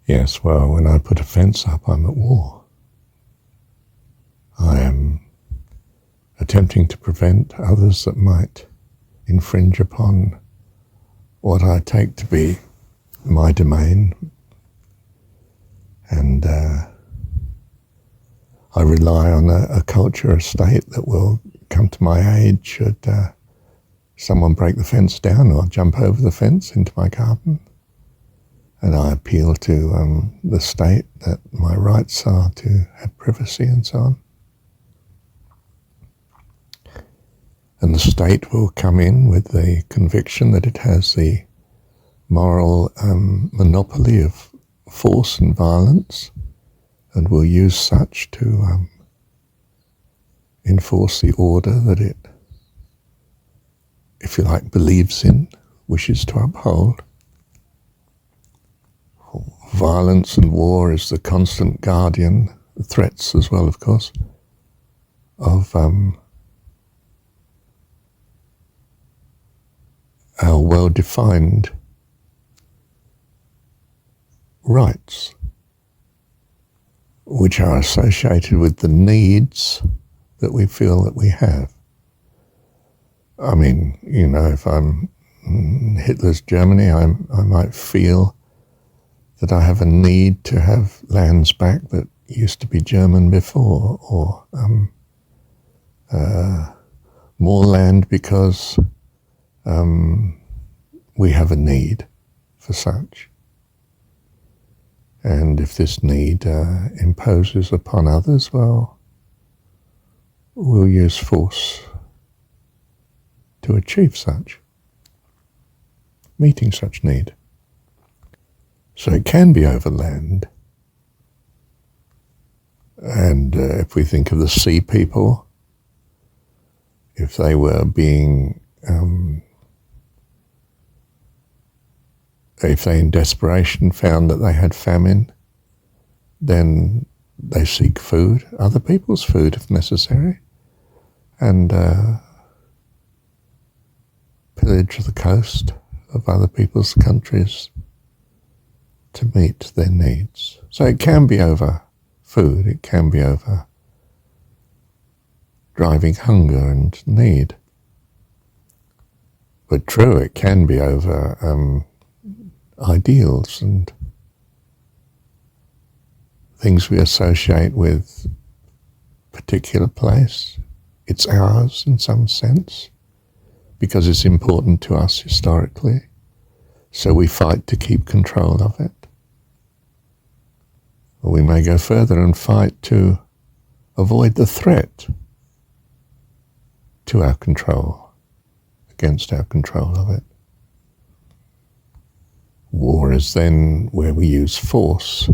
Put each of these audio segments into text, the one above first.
Yes, well, when I put a fence up, I'm at war. I am attempting to prevent others that might infringe upon what I take to be my domain, and I rely on a culture, a state that will come to my aid should someone break the fence down or jump over the fence into my garden. And I appeal to the state that my rights are to have privacy and so on. And the state will come in with the conviction that it has the moral monopoly of force and violence, and will use such to enforce the order that it, if you like, believes in, wishes to uphold. Violence and war is the constant guardian, threats as well, of course, of our well-defined rights, which are associated with the needs that we feel that we have. I mean, you know, if I'm in Hitler's Germany, I might feel that I have a need to have lands back that used to be German before, or more land because we have a need for such. And if this need imposes upon others, well, we'll use force to achieve such, meeting such need. So it can be over land. And if we think of the sea people, if they were being, if they in desperation found that they had famine, then they seek food, other people's food if necessary, and pillage the coast of other people's countries to meet their needs. So it can be over food, it can be over driving hunger and need. But true, it can be over ideals and things we associate with a particular place. It's ours in some sense because it's important to us historically, so we fight to keep control of it. Or we may go further and fight to avoid the threat to our control, against our control of it. War is then where we use force,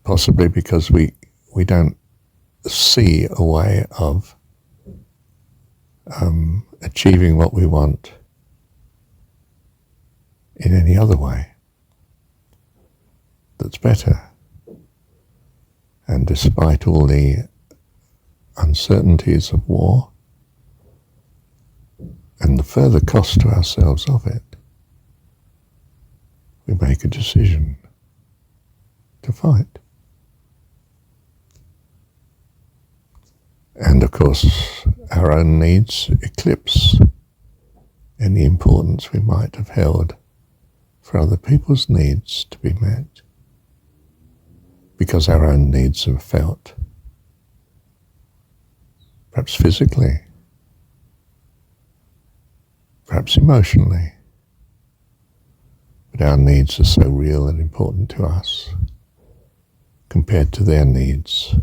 possibly because we don't see a way of achieving what we want in any other way that's better. And despite all the uncertainties of war and the further cost to ourselves of it, we make a decision to fight. And of course, our own needs eclipse any importance we might have held for other people's needs to be met, because our own needs are felt, perhaps physically, perhaps emotionally, but our needs are so real and important to us compared to their needs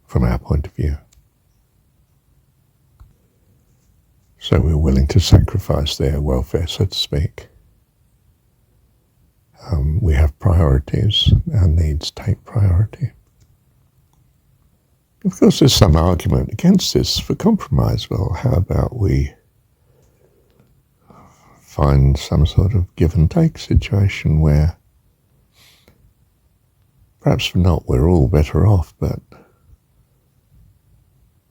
from our point of view. So we're willing to sacrifice their welfare, so to speak. We have priorities. Our needs take priority. Of course, there's some argument against this for compromise. Well, how about we find some sort of give and take situation where perhaps not we're all better off, but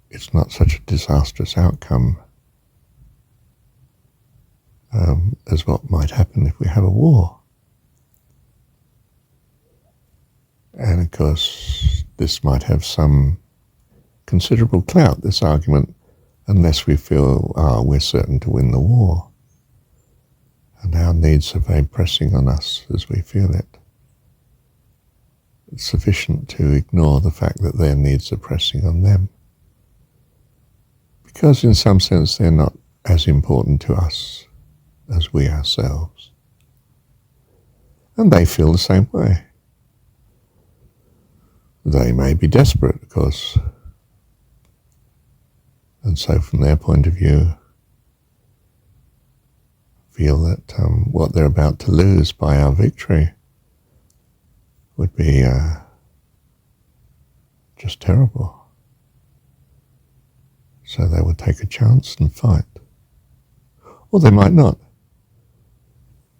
it's not such a disastrous outcome. as what might happen if we have a war. And of course, this might have some considerable clout, this argument, unless we feel, we're certain to win the war. And our needs are very pressing on us as we feel it. It's sufficient to ignore the fact that their needs are pressing on them. Because in some sense they're not as important to us as we ourselves. And they feel the same way. They may be desperate, of course. And so from their point of view, feel that what they're about to lose by our victory would be just terrible. So they would take a chance and fight. Or they might not.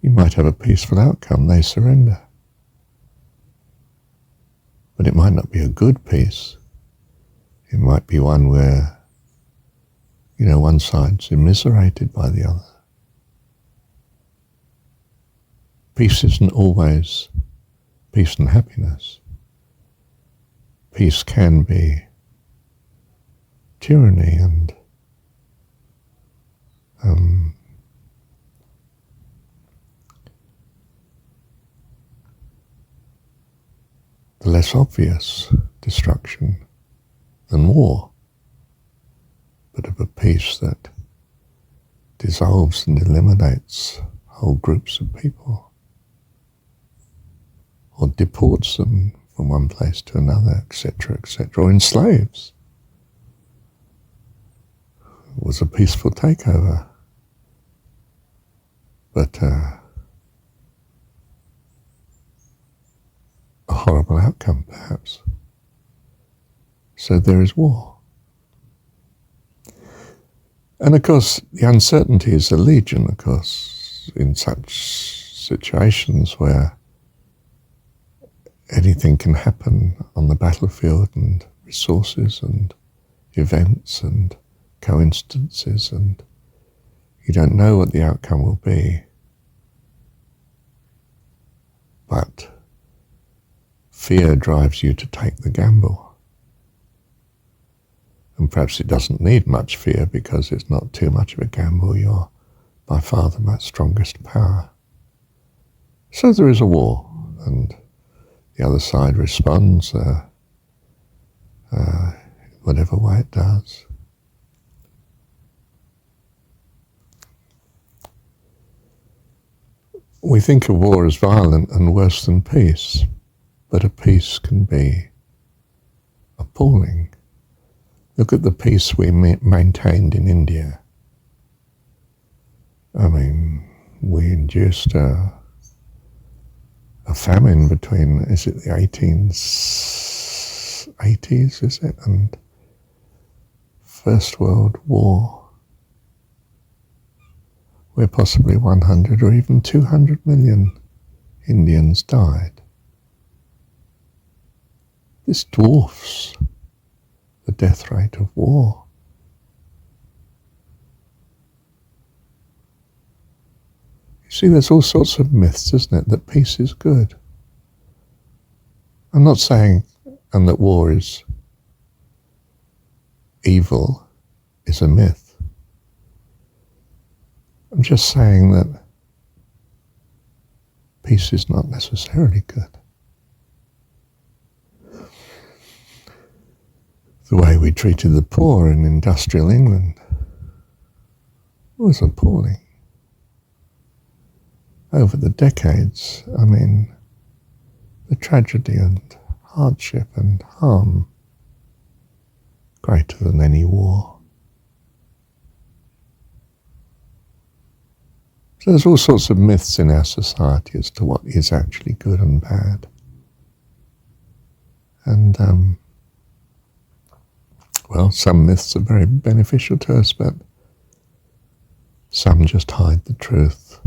You might have a peaceful outcome, they surrender. But it might not be a good peace. It might be one where, one side's immiserated by the other. Peace isn't always peace and happiness. Peace can be tyranny and the less obvious destruction than war, but of a peace that dissolves and eliminates whole groups of people, or deports them from one place to another, etc., or enslaves. It was a peaceful takeover, but a horrible outcome, perhaps. So there is war. And of course, the uncertainty is a legion, of course, in such situations where anything can happen on the battlefield, and resources and events and coincidences, and you don't know what the outcome will be. But fear drives you to take the gamble. And perhaps it doesn't need much fear because it's not too much of a gamble. You're by far the most strongest power. So there is a war, and the other side responds whatever way it does. We think of war as violent and worse than peace, but a peace can be appalling. Look at the peace we maintained in India. I mean, we induced a famine between, is it the 1880s, is it, and First World War, where possibly 100 or even 200 million Indians died. This dwarfs the death rate of war. You see, there's all sorts of myths, isn't it, that peace is good. I'm not saying, and that war is evil, is a myth. I'm just saying that peace is not necessarily good. The way we treated the poor in industrial England was appalling. Over the decades, I mean, the tragedy and hardship and harm greater than any war. So there's all sorts of myths in our society as to what is actually good and bad. And, well, some myths are very beneficial to us, but some just hide the truth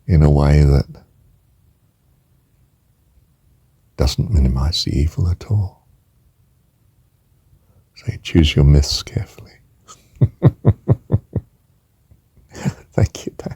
in a way that doesn't minimize the evil at all. So you choose your myths carefully. Thank you, Dan.